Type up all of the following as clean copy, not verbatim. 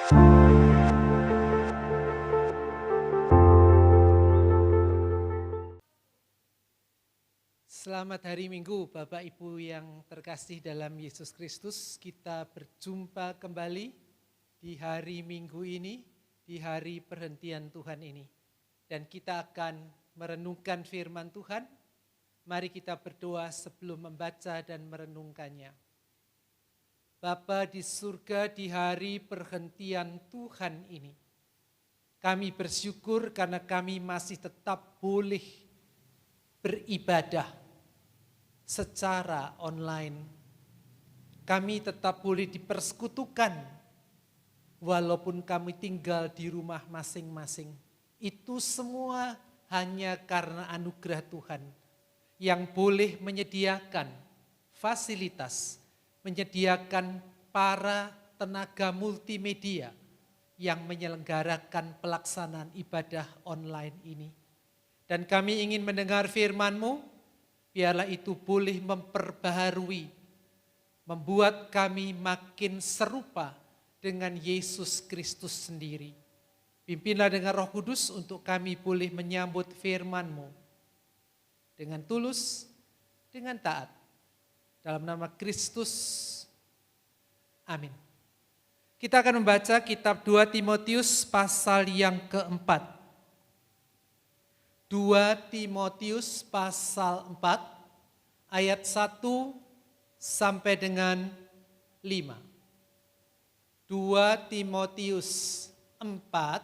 Selamat hari Minggu, Bapak Ibu yang terkasih dalam Yesus Kristus. Kita berjumpa kembali di hari Minggu ini, di hari perhentian Tuhan ini. Dan kita akan merenungkan firman Tuhan. Mari kita berdoa sebelum membaca dan merenungkannya. Bapa di surga, di hari perhentian Tuhan ini, kami bersyukur karena kami masih tetap boleh beribadah secara online. Kami tetap boleh dipersekutukan walaupun kami tinggal di rumah masing-masing. Itu semua hanya karena anugerah Tuhan yang boleh menyediakan fasilitas, menyediakan para tenaga multimedia yang menyelenggarakan pelaksanaan ibadah online ini. Dan kami ingin mendengar firman-Mu, biarlah itu boleh memperbaharui, membuat kami makin serupa dengan Yesus Kristus sendiri. Pimpinlah dengan Roh Kudus untuk kami boleh menyambut firman-Mu dengan tulus, dengan taat. Dalam nama Kristus, amin. Kita akan membaca kitab 2 Timotius pasal yang keempat. 2 Timotius pasal 4 ayat 1 sampai dengan 5. 2 Timotius 4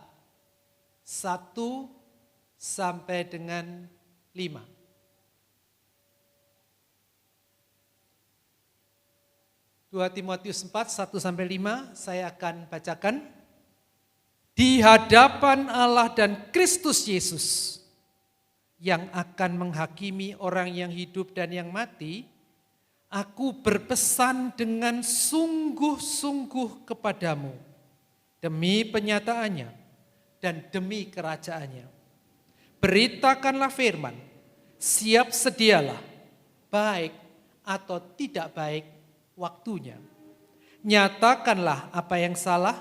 1 sampai dengan 5. Dua Timotius 4, 1 sampai 5, saya akan bacakan. Di hadapan Allah dan Kristus Yesus, yang akan menghakimi orang yang hidup dan yang mati, aku berpesan dengan sungguh-sungguh kepadamu, demi penyataannya dan demi kerajaannya. Beritakanlah firman, siap sedialah, baik atau tidak baik waktunya. Nyatakanlah apa yang salah,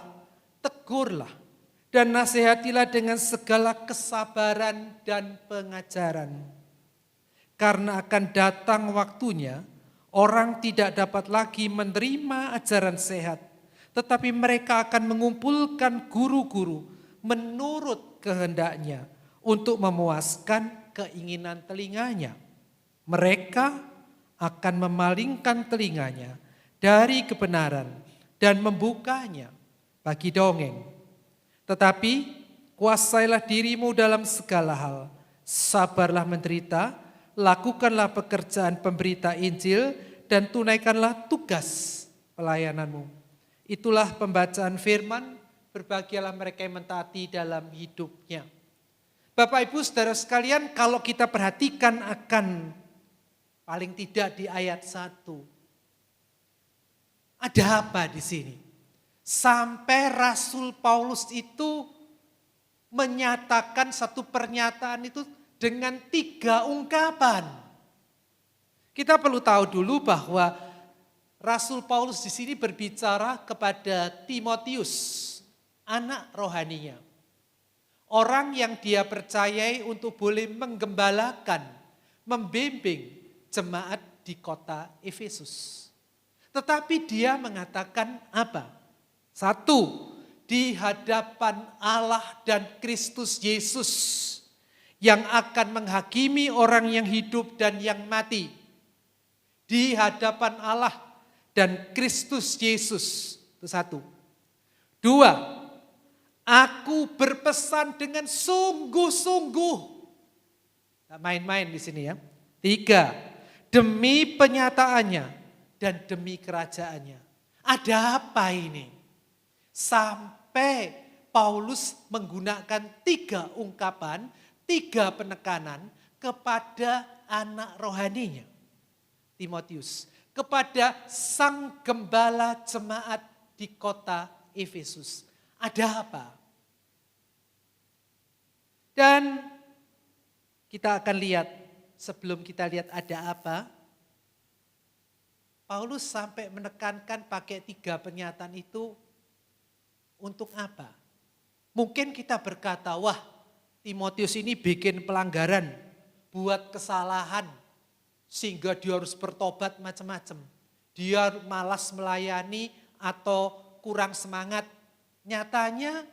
tegurlah, dan nasihatilah dengan segala kesabaran dan pengajaran. Karena akan datang waktunya, orang tidak dapat lagi menerima ajaran sehat, tetapi mereka akan mengumpulkan guru-guru menurut kehendaknya untuk memuaskan keinginan telinganya. Mereka akan memalingkan telinganya dari kebenaran dan membukanya bagi dongeng. Tetapi kuasailah dirimu dalam segala hal, sabarlah menderita, lakukanlah pekerjaan pemberita Injil, dan tunaikanlah tugas pelayananmu. Itulah pembacaan firman, berbahagialah mereka yang mentaati dalam hidupnya. Bapak Ibu Saudara sekalian, kalau kita perhatikan akan paling tidak di ayat 1. Ada apa di sini? Sampai Rasul Paulus itu menyatakan satu pernyataan itu dengan 3 ungkapan. Kita perlu tahu dulu bahwa Rasul Paulus di sini berbicara kepada Timotius, anak rohaninya. Orang yang dia percayai untuk boleh menggembalakan, membimbing jemaat di kota Efesus. Tetapi dia mengatakan apa? 1, di hadapan Allah dan Kristus Yesus yang akan menghakimi orang yang hidup dan yang mati. Di hadapan Allah dan Kristus Yesus, itu 1. 2, aku berpesan dengan sungguh-sungguh. Tidak main-main di sini ya. 3, demi penyataannya dan demi kerajaannya. Ada apa ini? Sampai Paulus menggunakan 3 ungkapan, 3 penekanan kepada anak rohaninya, Timotius, kepada sang gembala jemaat di kota Efesus. Ada apa? Dan kita akan lihat, sebelum kita lihat ada apa, Paulus sampai menekankan pakai 3 pernyataan itu, Untuk apa? Mungkin kita berkata, wah Timotius ini bikin pelanggaran, buat kesalahan, sehingga dia harus bertobat macam-macam. Dia malas melayani atau kurang semangat. Nyatanya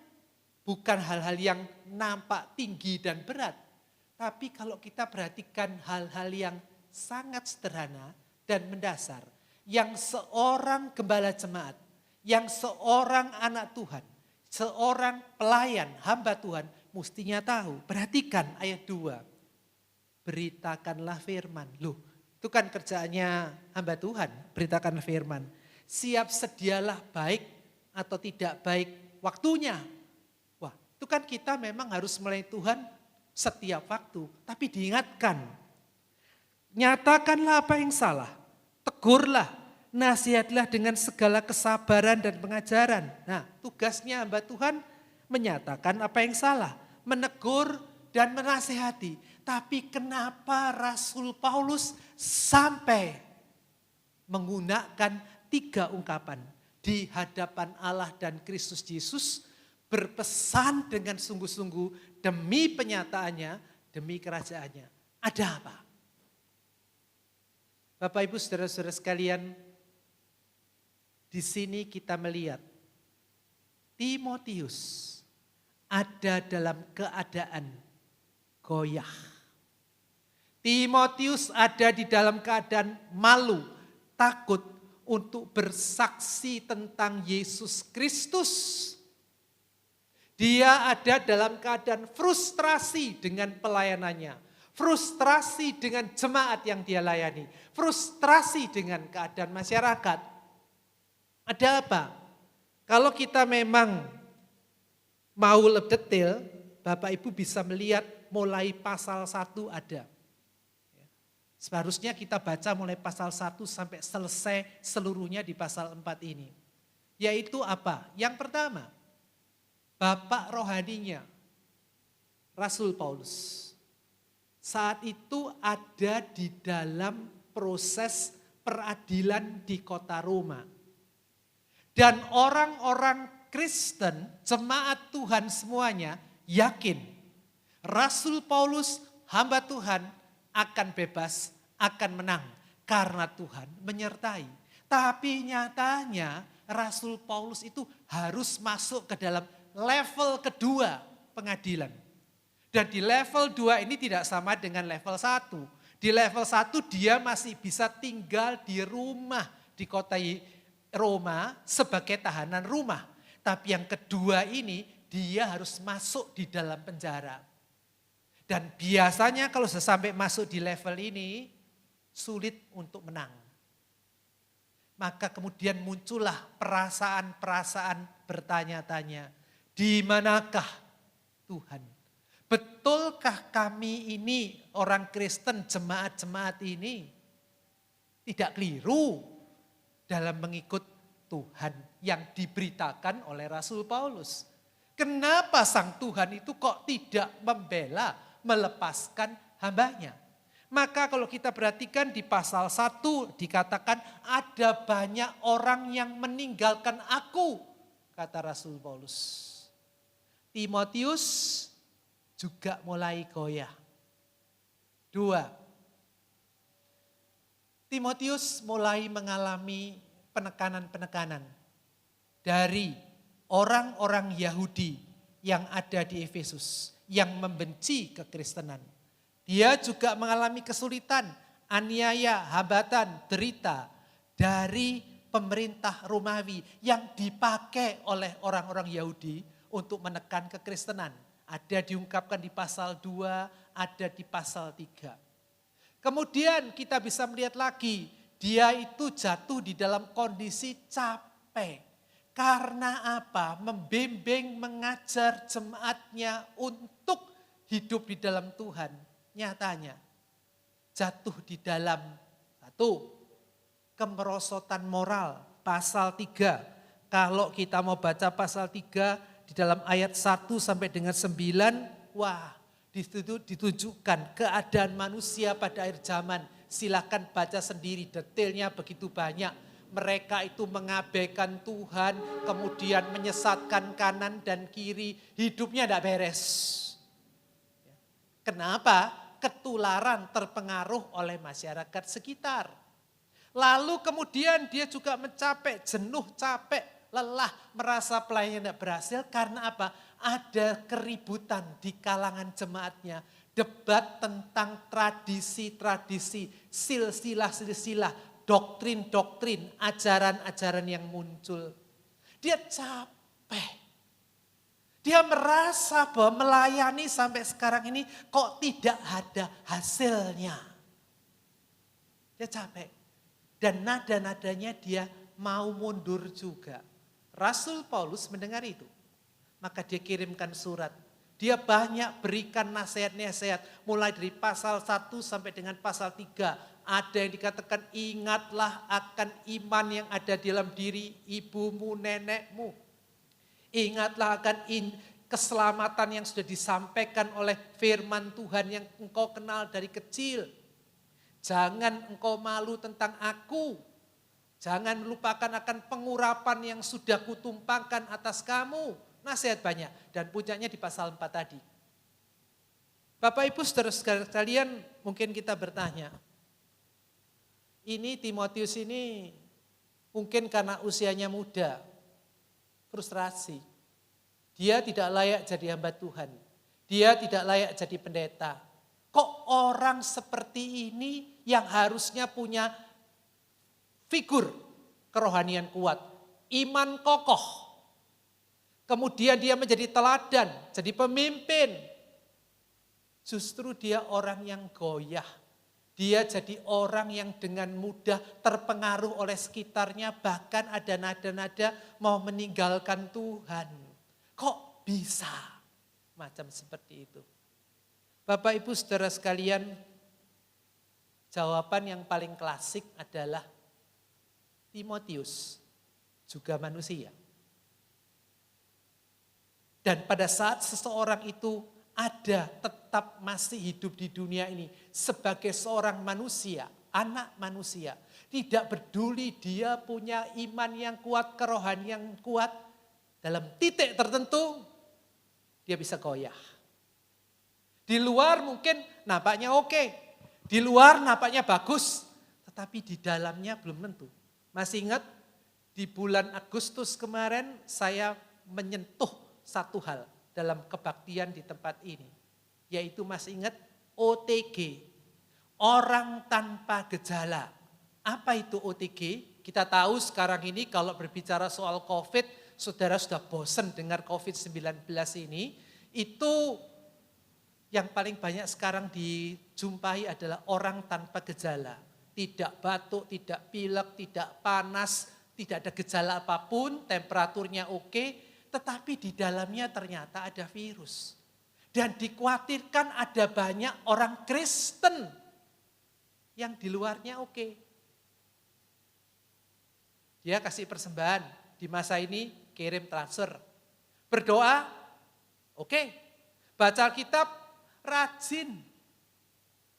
bukan hal-hal yang nampak tinggi dan berat. Tapi kalau kita perhatikan hal-hal yang sangat sederhana dan mendasar. Yang seorang gembala jemaat, yang seorang anak Tuhan, seorang pelayan, hamba Tuhan, mestinya tahu. Perhatikan ayat 2. Beritakanlah firman. Loh, itu kan kerjaannya hamba Tuhan, beritakan firman. Siap sedialah baik atau tidak baik waktunya. Wah, itu kan kita memang harus melayani Tuhan setiap waktu. Tapi diingatkan, nyatakanlah apa yang salah. Tegurlah, nasihatlah dengan segala kesabaran dan pengajaran. Nah, tugasnya hamba Tuhan menyatakan apa yang salah, menegur dan menasihati. Tapi kenapa Rasul Paulus sampai menggunakan 3 ungkapan di hadapan Allah dan Kristus Yesus, berpesan dengan sungguh-sungguh demi penyataannya, demi kerajaannya. Ada apa? Bapak Ibu saudara-saudara sekalian, di sini kita melihat Timotius ada dalam keadaan goyah. Timotius ada di dalam keadaan malu, takut untuk bersaksi tentang Yesus Kristus. Dia ada dalam keadaan frustrasi dengan pelayanannya. Frustrasi dengan jemaat yang dia layani. Frustrasi dengan keadaan masyarakat. Ada apa? Kalau kita memang mau lebih detail, Bapak Ibu bisa melihat mulai pasal 1 ada. Seharusnya kita baca mulai pasal 1 sampai selesai seluruhnya di pasal 4 ini. Yaitu apa? Yang pertama, bapak rohaninya, Rasul Paulus. Saat itu ada di dalam proses peradilan di kota Roma. Dan orang-orang Kristen, jemaat Tuhan semuanya yakin Rasul Paulus, hamba Tuhan, akan bebas, akan menang. Karena Tuhan menyertai. Tapi nyatanya Rasul Paulus itu harus masuk ke dalam level kedua pengadilan. Dan di level 2 ini tidak sama dengan level 1. Di level 1 dia masih bisa tinggal di rumah di kota Roma sebagai tahanan rumah. Tapi yang kedua ini dia harus masuk di dalam penjara. Dan biasanya kalau sampai masuk di level ini sulit untuk menang. Maka kemudian muncullah perasaan-perasaan bertanya-tanya. Di manakah Tuhan? Betulkah kami ini orang Kristen, jemaat-jemaat ini tidak keliru dalam mengikut Tuhan yang diberitakan oleh Rasul Paulus? Kenapa sang Tuhan itu kok tidak membela, melepaskan hambanya? Maka kalau kita perhatikan di pasal 1 dikatakan ada banyak orang yang meninggalkan aku, kata Rasul Paulus. Timotius juga mulai goyah. 2. Timotius mulai mengalami penekanan-penekanan dari orang-orang Yahudi yang ada di Efesus, yang membenci kekristenan. Dia juga mengalami kesulitan, aniaya, hambatan, derita dari pemerintah Romawi yang dipakai oleh orang-orang Yahudi untuk menekan kekristenan. Ada diungkapkan di pasal 2, ada di pasal 3. Kemudian kita bisa melihat lagi, dia itu jatuh di dalam kondisi capek. Karena apa? Membimbing, mengajar jemaatnya untuk hidup di dalam Tuhan. Nyatanya jatuh di dalam 1, kemerosotan moral, pasal 3. Kalau kita mau baca pasal 3, di dalam ayat 1 sampai dengan 9, wah ditunjukkan keadaan manusia pada akhir zaman. Silakan baca sendiri, detailnya begitu banyak. mereka itu mengabaikan Tuhan, kemudian menyesatkan kanan dan kiri, hidupnya tidak beres. Kenapa? Ketularan terpengaruh oleh masyarakat sekitar. Lalu kemudian dia juga mencapai, jenuh, capek, lelah, merasa pelayanan tidak berhasil karena apa? Ada keributan di kalangan jemaatnya. Debat tentang tradisi-tradisi, silsilah-silsilah, doktrin-doktrin, ajaran-ajaran yang muncul. Dia capek. Dia merasa bahwa melayani sampai sekarang ini kok tidak ada hasilnya. Dia capek. Dan nada-nadanya dia mau mundur juga. Rasul Paulus mendengar itu. Maka dia kirimkan surat. Dia banyak berikan nasihat-nasihat. Mulai dari pasal 1 sampai dengan pasal 3. Ada yang dikatakan ingatlah akan iman yang ada di dalam diri ibumu, nenekmu. Ingatlah akan keselamatan yang sudah disampaikan oleh firman Tuhan yang engkau kenal dari kecil. Jangan engkau malu tentang aku. Jangan lupakan akan pengurapan yang sudah kutumpangkan atas kamu. Nasihat banyak. Dan puncaknya di pasal 4 tadi. Bapak Ibu saudara sekalian, mungkin kita bertanya. Ini Timotius ini mungkin karena usianya muda. Frustrasi. Dia tidak layak jadi hamba Tuhan. Dia tidak layak jadi pendeta. Kok orang seperti ini yang harusnya punya figur kerohanian kuat. Iman kokoh. Kemudian dia menjadi teladan, jadi pemimpin. Justru dia orang yang goyah. Dia jadi orang yang dengan mudah terpengaruh oleh sekitarnya. Bahkan ada nada-nada mau meninggalkan Tuhan. Kok bisa? Macam seperti itu. Bapak Ibu saudara sekalian, jawaban yang paling klasik adalah Timotius juga manusia. Dan pada saat seseorang itu ada tetap masih hidup di dunia ini sebagai seorang manusia, anak manusia. Tidak peduli dia punya iman yang kuat, kerohanian yang kuat. Dalam titik tertentu dia bisa goyah. Di luar mungkin nampaknya oke. Di luar nampaknya bagus. Tetapi di dalamnya belum tentu. Masih ingat di bulan Agustus kemarin saya menyentuh satu hal dalam kebaktian di tempat ini. Yaitu masih ingat OTG. Orang tanpa gejala. Apa itu OTG? Kita tahu sekarang ini kalau berbicara soal COVID, saudara sudah bosan dengar COVID-19 ini. Itu yang paling banyak sekarang dijumpai adalah orang tanpa gejala. Tidak batuk, tidak pilek, tidak panas, tidak ada gejala apapun, temperaturnya oke. Tetapi di dalamnya ternyata ada virus. Dan dikhawatirkan ada banyak orang Kristen yang di luarnya oke. Dia kasih persembahan. Di masa ini kirim transfer. Berdoa, oke. Baca Alkitab, rajin.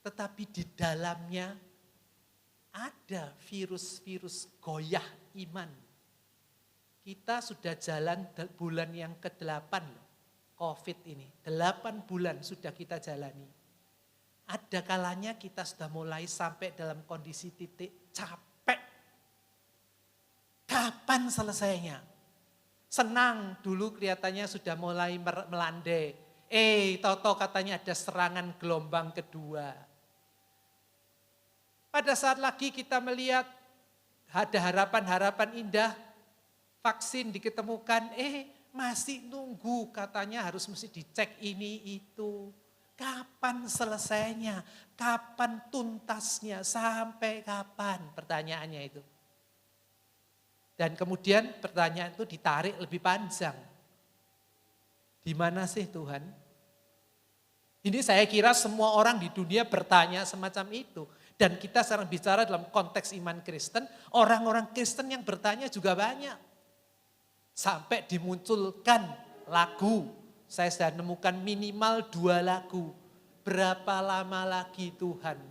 Tetapi di dalamnya ada virus-virus goyah iman. Kita sudah jalan bulan yang ke-8 COVID ini. 8 bulan sudah kita jalani. Ada kalanya kita sudah mulai sampai dalam kondisi titik capek. Kapan selesainya? Senang dulu kelihatannya sudah mulai melandai. Tahu-tahu katanya ada serangan gelombang kedua. Pada saat lagi kita melihat ada harapan-harapan indah. Vaksin diketemukan, masih nunggu katanya harus mesti dicek ini itu. Kapan selesainya? Kapan tuntasnya? Sampai kapan? Pertanyaannya itu. Dan kemudian pertanyaan itu ditarik lebih panjang. Di mana sih Tuhan? Ini saya kira semua orang di dunia bertanya semacam itu. Dan kita sekarang bicara dalam konteks iman Kristen, orang-orang Kristen yang bertanya juga banyak. Sampai dimunculkan lagu, saya sudah menemukan minimal 2 lagu. Berapa lama lagi Tuhan?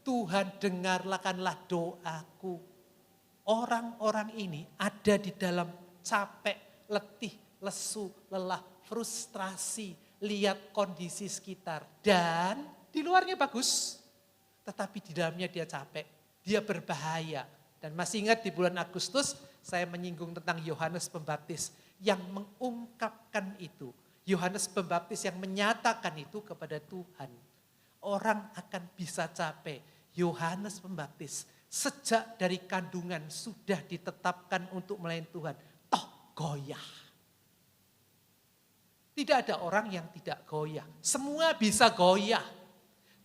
Tuhan dengarkanlah doaku. orang-orang ini ada di dalam capek, letih, lesu, lelah, frustrasi, lihat kondisi sekitar. Dan di luarnya bagus, tetapi di dalamnya dia capek, dia berbahaya. Dan masih ingat di bulan Agustus saya menyinggung tentang Yohanes Pembaptis yang mengungkapkan itu. Yohanes Pembaptis yang menyatakan itu kepada Tuhan. Orang akan bisa capek. Yohanes Pembaptis sejak dari kandungan sudah ditetapkan untuk melayani Tuhan. Toh goyah. Tidak ada orang yang tidak goyah. Semua bisa goyah.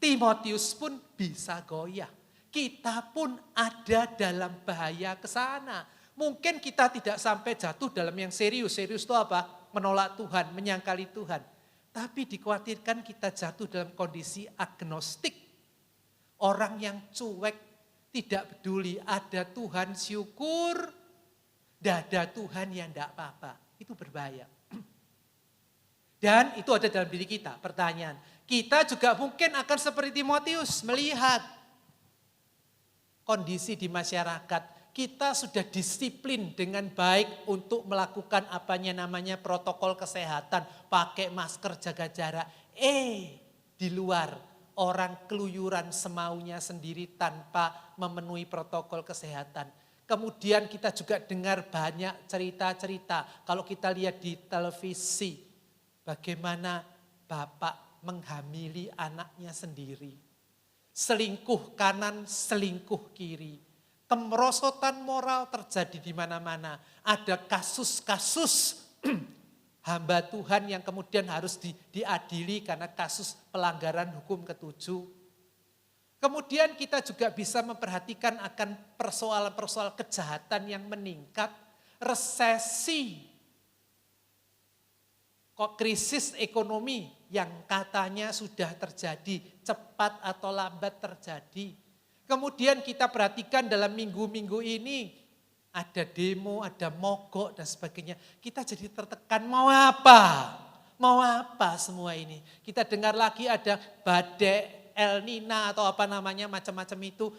Timotius pun bisa goyah. Kita pun ada dalam bahaya ke sana. Mungkin kita tidak sampai jatuh dalam yang serius. Serius itu apa? Menolak Tuhan, menyangkali Tuhan. Tapi dikhawatirkan kita jatuh dalam kondisi agnostik. Orang yang cuek, tidak peduli. Ada Tuhan syukur, tidak ada Tuhan yang tidak apa-apa. Itu berbahaya. Dan itu ada dalam diri kita. Pertanyaan, kita juga mungkin akan seperti Timotius melihat kondisi di masyarakat. Kita sudah disiplin dengan baik untuk melakukan namanya protokol kesehatan. Pakai masker, jaga jarak. Di luar orang keluyuran semaunya sendiri tanpa memenuhi protokol kesehatan. Kemudian kita juga dengar banyak cerita-cerita. Kalau kita lihat di televisi, bagaimana bapak menghamili anaknya sendiri. Selingkuh kanan, selingkuh kiri. Kemerosotan moral terjadi di mana-mana. Ada kasus-kasus hamba Tuhan yang kemudian harus diadili karena kasus pelanggaran hukum ke-7. Kemudian kita juga bisa memperhatikan akan persoalan-persoalan kejahatan yang meningkat. Resesi, krisis ekonomi yang katanya sudah terjadi, cepat atau lambat terjadi. Kemudian kita perhatikan dalam minggu-minggu ini, ada demo, ada mogok dan sebagainya. Kita jadi tertekan, mau apa? Mau apa semua ini? Kita dengar lagi ada badai El Nina atau macam-macam itu.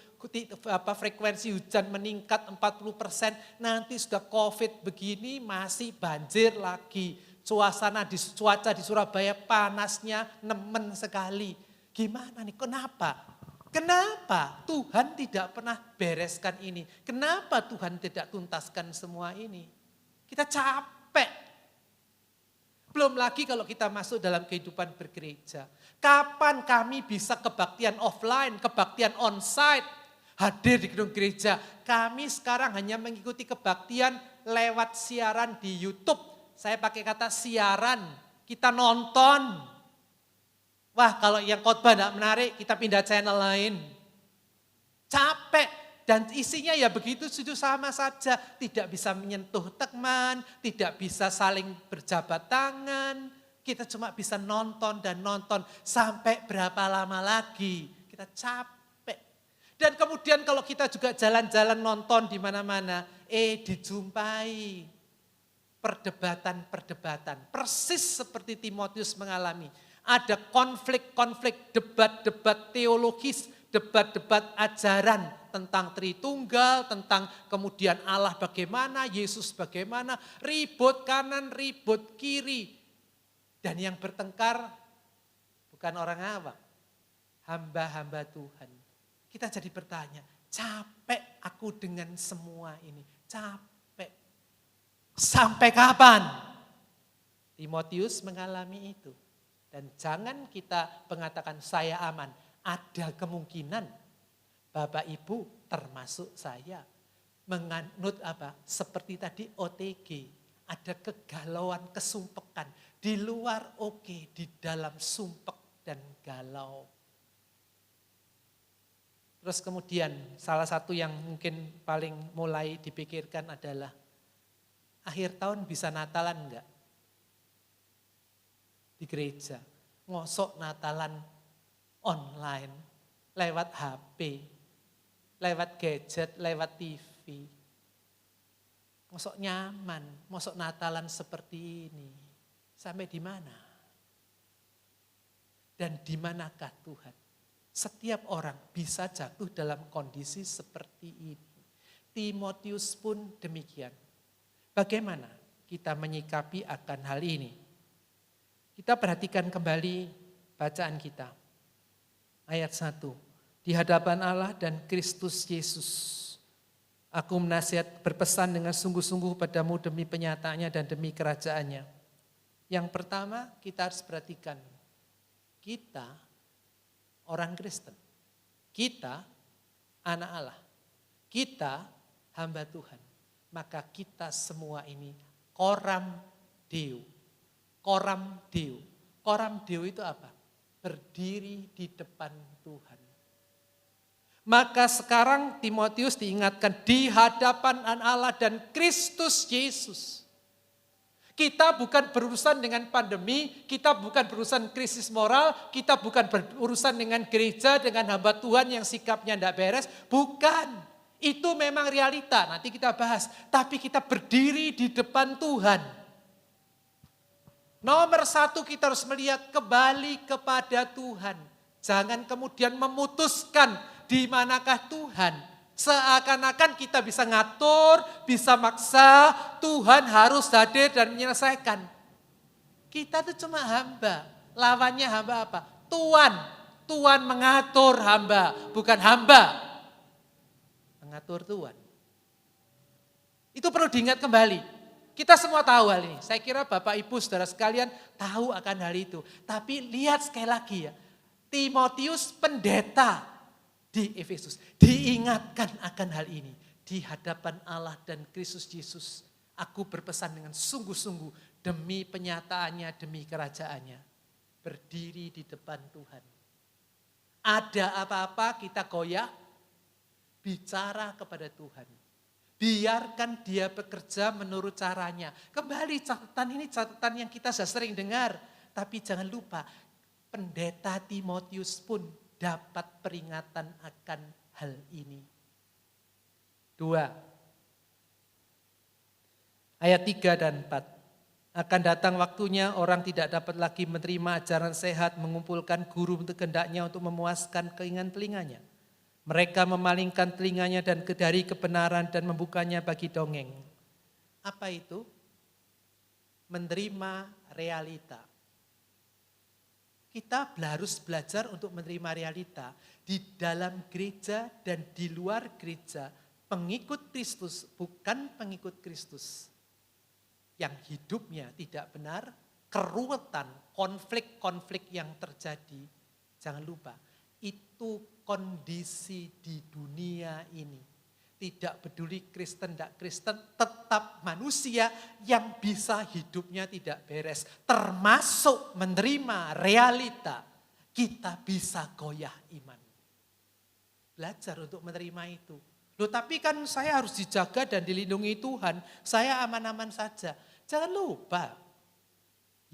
Frekuensi hujan meningkat 40%, nanti sudah COVID begini masih banjir lagi. Cuaca di Surabaya panasnya nemen sekali. Gimana nih? Kenapa Tuhan tidak pernah bereskan ini? Kenapa Tuhan tidak tuntaskan semua ini? Kita capek. Belum lagi kalau kita masuk dalam kehidupan bergereja. Kapan kami bisa kebaktian offline, kebaktian onsite, hadir di gedung gereja? Kami sekarang hanya mengikuti kebaktian lewat siaran di YouTube. Saya pakai kata siaran, kita nonton. Wah, kalau yang khotbah tidak menarik, kita pindah channel lain. Capek dan isinya ya begitu sama saja. Tidak bisa menyentuh teman, tidak bisa saling berjabat tangan. Kita cuma bisa nonton dan nonton sampai berapa lama lagi. Kita capek. Dan kemudian kalau kita juga jalan-jalan nonton di mana-mana, dijumpai perdebatan-perdebatan. Persis seperti Timotius mengalami. Ada konflik-konflik, debat-debat teologis, debat-debat ajaran tentang Tritunggal, tentang kemudian Allah bagaimana, Yesus bagaimana, ribut kanan, ribut kiri. Dan yang bertengkar bukan orang awam, hamba-hamba Tuhan. Kita jadi bertanya, capek aku dengan semua ini, capek. Sampai kapan? Timotius mengalami itu. Dan jangan kita mengatakan saya aman. Ada kemungkinan Bapak Ibu termasuk saya menganut seperti tadi OTG. Ada kegalauan, kesumpekan. Di luar oke, di dalam sumpek dan galau. Terus kemudian salah satu yang mungkin paling mulai dipikirkan adalah akhir tahun bisa Natalan enggak? Di gereja, ngosok Natalan online, lewat HP, lewat gadget, lewat TV. Ngosok nyaman, ngosok Natalan seperti ini. Sampai di mana? Dan di manakah Tuhan? Setiap orang bisa jatuh dalam kondisi seperti ini. Timotius pun demikian. Bagaimana kita menyikapi akan hal ini? Kita perhatikan kembali bacaan kita. Ayat 1. Di hadapan Allah dan Kristus Yesus, aku berpesan dengan sungguh-sungguh padamu demi penyataannya dan demi kerajaannya. Yang pertama kita harus perhatikan, kita orang Kristen, kita anak Allah, kita hamba Tuhan. Maka kita semua ini coram Deo. Coram Deo. Coram Deo itu apa? Berdiri di depan Tuhan. Maka sekarang Timotius diingatkan di hadapan Allah dan Kristus Yesus. Kita bukan berurusan dengan pandemi, kita bukan berurusan krisis moral, kita bukan berurusan dengan gereja, dengan hamba Tuhan yang sikapnya tidak beres. Bukan, itu memang realita, nanti kita bahas. Tapi kita berdiri di depan Tuhan. Nomor satu kita harus melihat kembali kepada Tuhan. Jangan kemudian memutuskan di manakah Tuhan. Seakan-akan kita bisa ngatur, bisa maksa, Tuhan harus hadir dan menyelesaikan. Kita itu cuma hamba. Lawannya hamba apa? Tuhan. Tuhan mengatur hamba, bukan hamba mengatur Tuhan. Itu perlu diingat kembali. Kita semua tahu hal ini. Saya kira Bapak Ibu Saudara sekalian tahu akan hal itu. Tapi lihat sekali lagi ya. Timotius pendeta di Efesus diingatkan akan hal ini. Di hadapan Allah dan Kristus Yesus, aku berpesan dengan sungguh-sungguh demi penyataannya, demi kerajaannya. Berdiri di depan Tuhan. Ada apa-apa kita goyah, bicara kepada Tuhan. Biarkan dia bekerja menurut caranya. Kembali catatan ini catatan yang kita sudah sering dengar. Tapi jangan lupa, pendeta Timotius pun dapat peringatan akan hal ini. 2. Ayat 3 dan 4. Akan datang waktunya orang tidak dapat lagi menerima ajaran sehat, mengumpulkan guru untuk kehendaknya untuk memuaskan keinginan telinganya. Mereka memalingkan telinganya dan dari kebenaran dan membukanya bagi dongeng. Apa itu? Menerima realita. Kita harus belajar untuk menerima realita. Di dalam gereja dan di luar gereja, pengikut Kristus bukan pengikut Kristus. Yang hidupnya tidak benar, keruwetan, konflik-konflik yang terjadi. Jangan lupa, itu kondisi di dunia ini. Tidak peduli Kristen, tidak Kristen, tetap manusia yang bisa hidupnya tidak beres. Termasuk menerima realita, kita bisa goyah iman. Belajar untuk menerima itu. Loh tapi kan saya harus dijaga dan dilindungi Tuhan, saya aman-aman saja. Jangan lupa,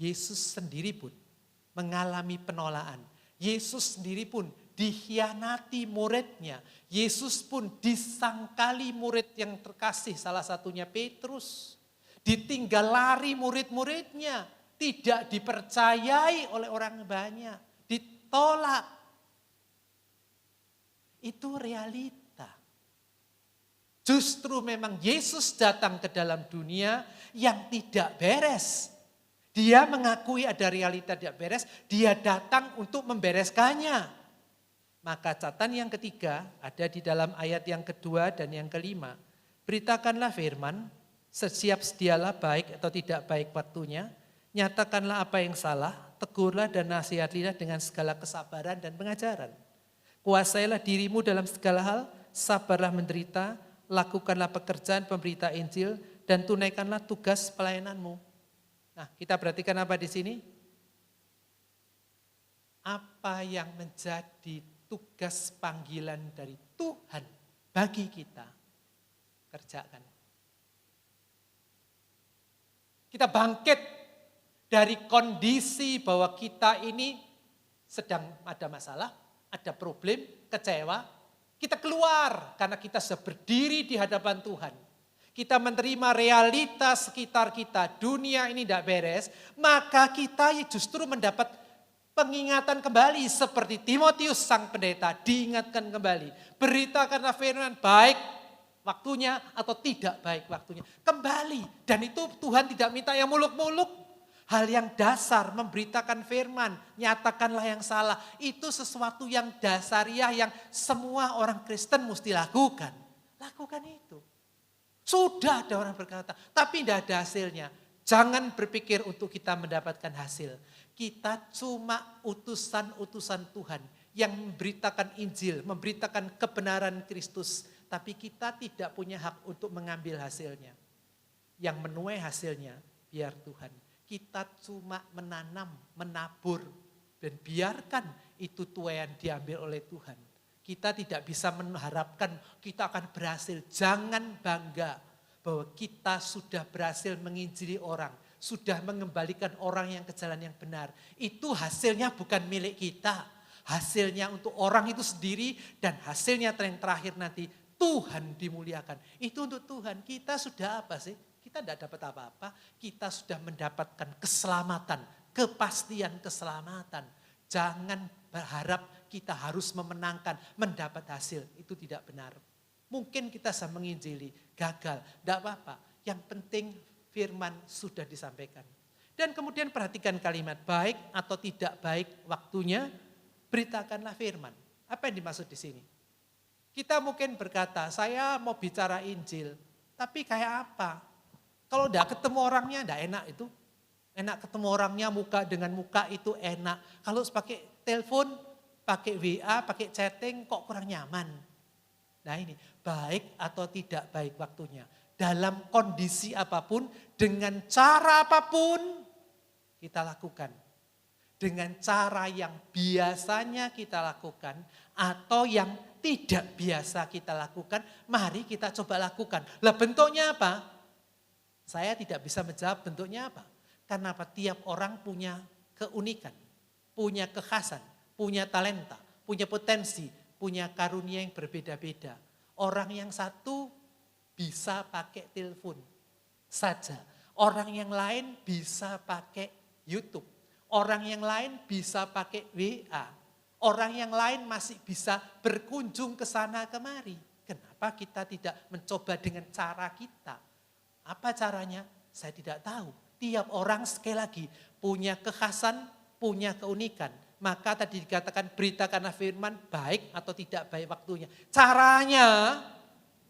Yesus sendiri pun mengalami penolakan. Yesus sendiri pun dikhianati muridnya. Yesus pun disangkali murid yang terkasih, salah satunya Petrus. Ditinggal lari murid-muridnya. Tidak dipercayai oleh orang banyak. Ditolak. Itu realita. Justru memang Yesus datang ke dalam dunia yang tidak beres. Dia mengakui ada realita tidak beres, dia datang untuk membereskannya. Maka catatan yang ketiga ada di dalam ayat yang kedua dan yang kelima. Beritakanlah firman, sesiap sedialah baik atau tidak baik waktunya. Nyatakanlah apa yang salah, tegurlah dan nasihatilah dengan segala kesabaran dan pengajaran. Kuasailah dirimu dalam segala hal, sabarlah menderita, lakukanlah pekerjaan pemberita Injil, dan tunaikanlah tugas pelayananmu. Nah, kita perhatikan apa di sini? Apa yang menjadi tugas panggilan dari Tuhan bagi kita, kerjakan. Kita bangkit dari kondisi bahwa kita ini sedang ada masalah, ada problem, kecewa. Kita keluar karena kita sudah berdiri di hadapan Tuhan. Kita menerima realita sekitar kita, dunia ini tidak beres, maka kita justru mendapat pengingatan kembali seperti Timotius sang pendeta diingatkan kembali. Beritakanlah firman baik waktunya atau tidak baik waktunya. Kembali, dan itu Tuhan tidak minta yang muluk-muluk. Hal yang dasar, memberitakan firman, nyatakanlah yang salah. Itu sesuatu yang dasariah yang semua orang Kristen mesti lakukan. Lakukan itu. Sudah ada orang berkata, tapi tidak ada hasilnya. Jangan berpikir untuk kita mendapatkan hasil. Kita cuma utusan-utusan Tuhan yang memberitakan Injil, memberitakan kebenaran Kristus. Tapi kita tidak punya hak untuk mengambil hasilnya. Yang menuai hasilnya biar Tuhan. Kita cuma menanam, menabur, dan biarkan itu tuaian diambil oleh Tuhan. Kita tidak bisa mengharapkan kita akan berhasil. Jangan bangga bahwa kita sudah berhasil menginjili orang, sudah mengembalikan orang yang ke jalan yang benar. Itu hasilnya bukan milik kita. Hasilnya untuk orang itu sendiri dan hasilnya yang terakhir nanti Tuhan dimuliakan. Itu untuk Tuhan. Kita sudah apa sih? Kita tidak dapat apa-apa, kita sudah mendapatkan keselamatan, kepastian keselamatan. Jangan berharap kita harus memenangkan, mendapat hasil. Itu tidak benar. Mungkin kita bisa menginjili, gagal, tidak apa-apa. Yang penting firman sudah disampaikan. Dan kemudian perhatikan kalimat baik atau tidak baik waktunya, beritakanlah firman. Apa yang dimaksud di sini? Kita mungkin berkata, saya mau bicara Injil, tapi kayak apa? Kalau tidak ketemu orangnya, tidak enak itu. Enak ketemu orangnya muka dengan muka itu enak. Kalau pakai telepon, pakai WA, pakai chatting kok kurang nyaman. Nah ini, baik atau tidak baik waktunya. Dalam kondisi apapun, dengan cara apapun, kita lakukan. Dengan cara yang biasanya kita lakukan, atau yang tidak biasa kita lakukan, mari kita coba lakukan. Lah bentuknya apa? Saya tidak bisa menjawab bentuknya apa. Karena apa? Tiap orang punya keunikan, punya kekhasan, punya talenta, punya potensi, punya karunia yang berbeda-beda. Orang yang satu bisa pakai telepon saja. Orang yang lain bisa pakai YouTube. Orang yang lain bisa pakai WA. Orang yang lain masih bisa berkunjung ke sana kemari. Kenapa kita tidak mencoba dengan cara kita? Apa caranya? Saya tidak tahu. Tiap orang sekali lagi punya kekhasan, punya keunikan. Maka tadi dikatakan beritakanlah firman baik atau tidak baik waktunya. Caranya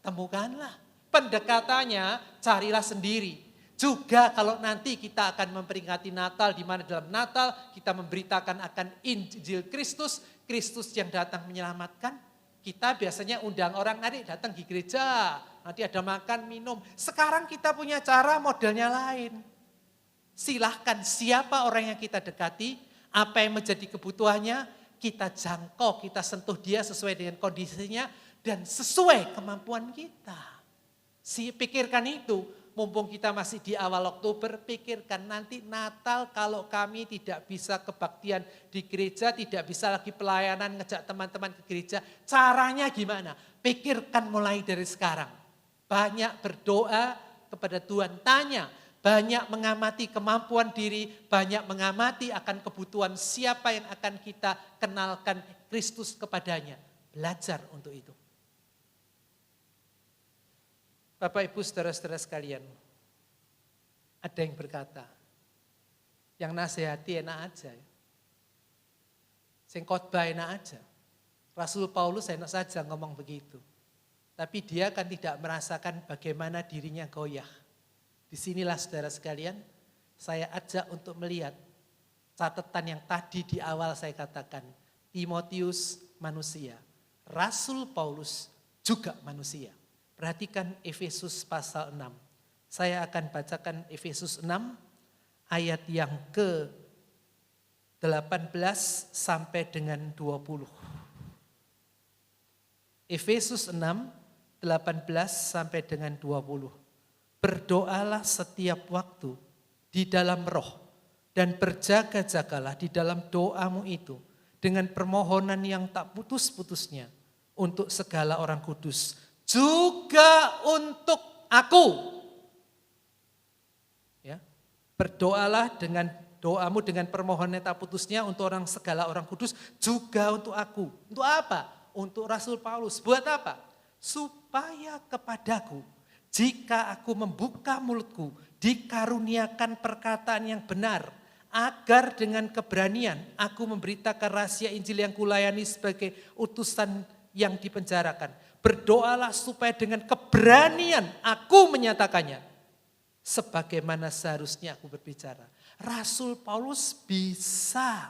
temukanlah. Pendekatannya carilah sendiri. Juga kalau nanti kita akan memperingati Natal, di mana dalam Natal kita memberitakan akan Injil Kristus, Kristus yang datang menyelamatkan. Kita biasanya undang orang datang di gereja, nanti ada makan, minum. Sekarang kita punya cara modelnya lain. Silahkan siapa orang yang kita dekati, apa yang menjadi kebutuhannya, kita jangkau, kita sentuh dia sesuai dengan kondisinya, dan sesuai kemampuan kita. Pikirkan itu, mumpung kita masih di awal Oktober, pikirkan nanti Natal kalau kami tidak bisa kebaktian di gereja, tidak bisa lagi pelayanan ngejak teman-teman ke gereja, caranya gimana? Pikirkan mulai dari sekarang. Banyak berdoa kepada Tuhan, tanya, banyak mengamati kemampuan diri, banyak mengamati akan kebutuhan siapa yang akan kita kenalkan Kristus kepadanya. Belajar untuk itu. Bapak, Ibu, saudara-saudara sekalian, ada yang berkata, yang nasihati enak aja, sing khotbah enak aja. Rasul Paulus enak saja ngomong begitu, tapi dia kan tidak merasakan bagaimana dirinya goyah. Disinilah saudara sekalian, saya ajak untuk melihat catatan yang tadi di awal saya katakan, Timotius manusia, Rasul Paulus juga manusia. Perhatikan Efesus pasal 6. Saya akan bacakan Efesus 6 ayat yang ke-18 sampai dengan 20. Efesus 6, 18 sampai dengan 20. Berdoalah setiap waktu di dalam roh dan berjaga-jagalah di dalam doamu itu dengan permohonan yang tak putus-putusnya untuk segala orang kudus. Juga untuk aku. Ya, berdoalah dengan doamu dengan permohonan tak putusnya untuk segala orang kudus, juga untuk aku. Untuk apa? Untuk Rasul Paulus. Buat apa? supaya kepadaku, jika aku membuka mulutku, dikaruniakan perkataan yang benar, agar dengan keberanian aku memberitakan rahasia Injil yang kulayani sebagai utusan yang dipenjarakan. Berdoalah supaya dengan keberanian aku menyatakannya, sebagaimana seharusnya aku berbicara. Rasul Paulus bisa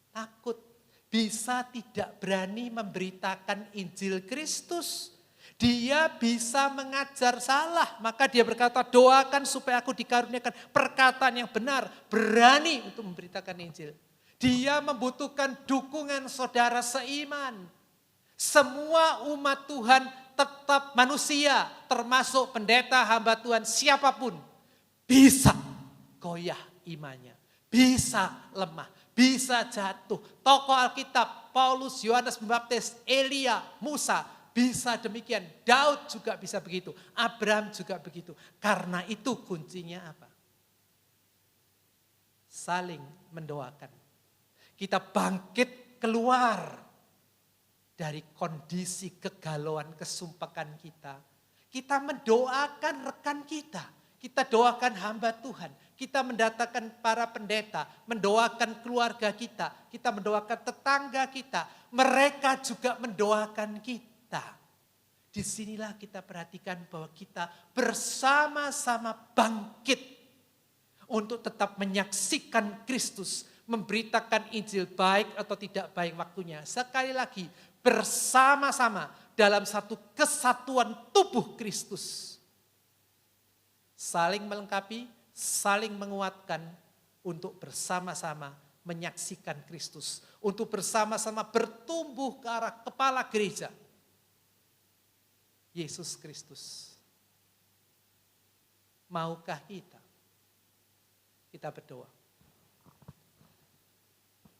takut, bisa tidak berani memberitakan Injil Kristus. Dia bisa mengajar salah, maka dia berkata, doakan supaya aku dikaruniakan perkataan yang benar, berani untuk memberitakan Injil. Dia membutuhkan dukungan saudara seiman. Semua umat Tuhan tetap manusia, termasuk pendeta, hamba Tuhan, siapapun, bisa goyah imannya, bisa lemah, bisa jatuh. Tokoh Alkitab, Paulus, Yohanes Pembaptis, Elia, Musa, bisa demikian. Daud juga bisa begitu, Abraham juga begitu. Karena itu kuncinya apa? Saling mendoakan. Kita bangkit keluar dari kondisi kegalauan, kesumpakan kita. Kita mendoakan rekan kita. Kita doakan hamba Tuhan. Kita mendatangkan para pendeta. Mendoakan keluarga kita. Kita mendoakan tetangga kita. Mereka juga mendoakan kita. Disinilah kita perhatikan bahwa kita bersama-sama bangkit. Untuk tetap menyaksikan Kristus. Memberitakan Injil baik atau tidak baik waktunya. Sekali lagi, bersama-sama dalam satu kesatuan tubuh Kristus. Saling melengkapi, saling menguatkan untuk bersama-sama menyaksikan Kristus. Untuk bersama-sama bertumbuh ke arah kepala gereja. Yesus Kristus. Maukah kita? Kita berdoa.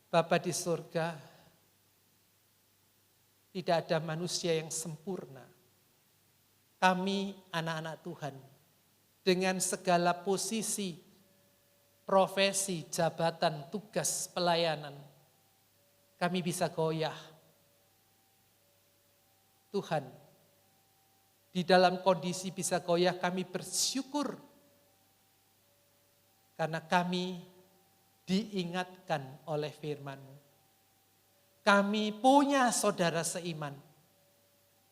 Bapa di surga, tidak ada manusia yang sempurna. Kami anak-anak Tuhan, dengan segala posisi, profesi, jabatan, tugas, pelayanan, kami bisa goyah. Tuhan, di dalam kondisi bisa goyah kami bersyukur. Karena kami diingatkan oleh firman-Mu. Kami punya saudara seiman,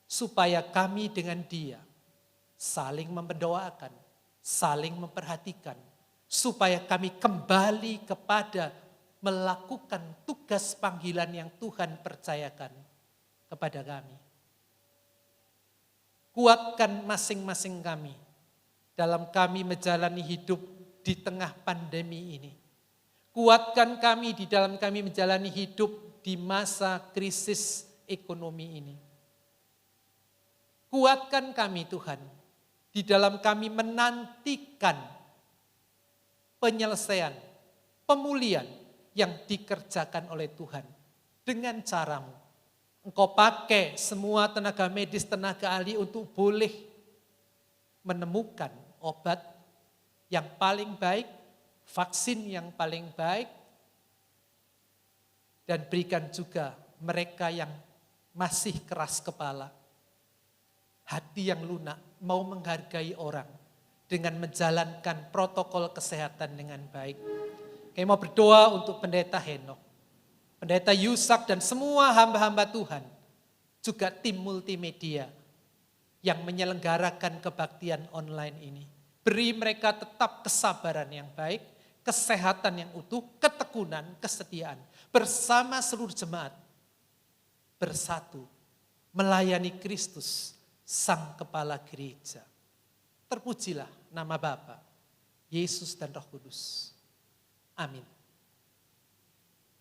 supaya kami dengan dia saling mendoakan, saling memperhatikan, supaya kami kembali kepada melakukan tugas panggilan yang Tuhan percayakan kepada kami. Kuatkan masing-masing kami dalam kami menjalani hidup di tengah pandemi ini. Kuatkan kami di dalam kami menjalani hidup di masa krisis ekonomi ini. Kuatkan kami Tuhan, di dalam kami menantikan penyelesaian, pemulihan yang dikerjakan oleh Tuhan dengan cara-Mu. Engkau pakai semua tenaga medis, tenaga ahli untuk boleh menemukan obat yang paling baik, vaksin yang paling baik, dan berikan juga mereka yang masih keras kepala, hati yang lunak, mau menghargai orang dengan menjalankan protokol kesehatan dengan baik. Kami mau berdoa untuk pendeta Henok, pendeta Yusak dan semua hamba-hamba Tuhan, juga tim multimedia yang menyelenggarakan kebaktian online ini. Beri mereka tetap kesabaran yang baik, kesehatan yang utuh, ketekunan, kesetiaan. Bersama seluruh jemaat, bersatu, melayani Kristus, Sang Kepala Gereja. Terpujilah nama Bapa, Yesus dan Roh Kudus. Amin.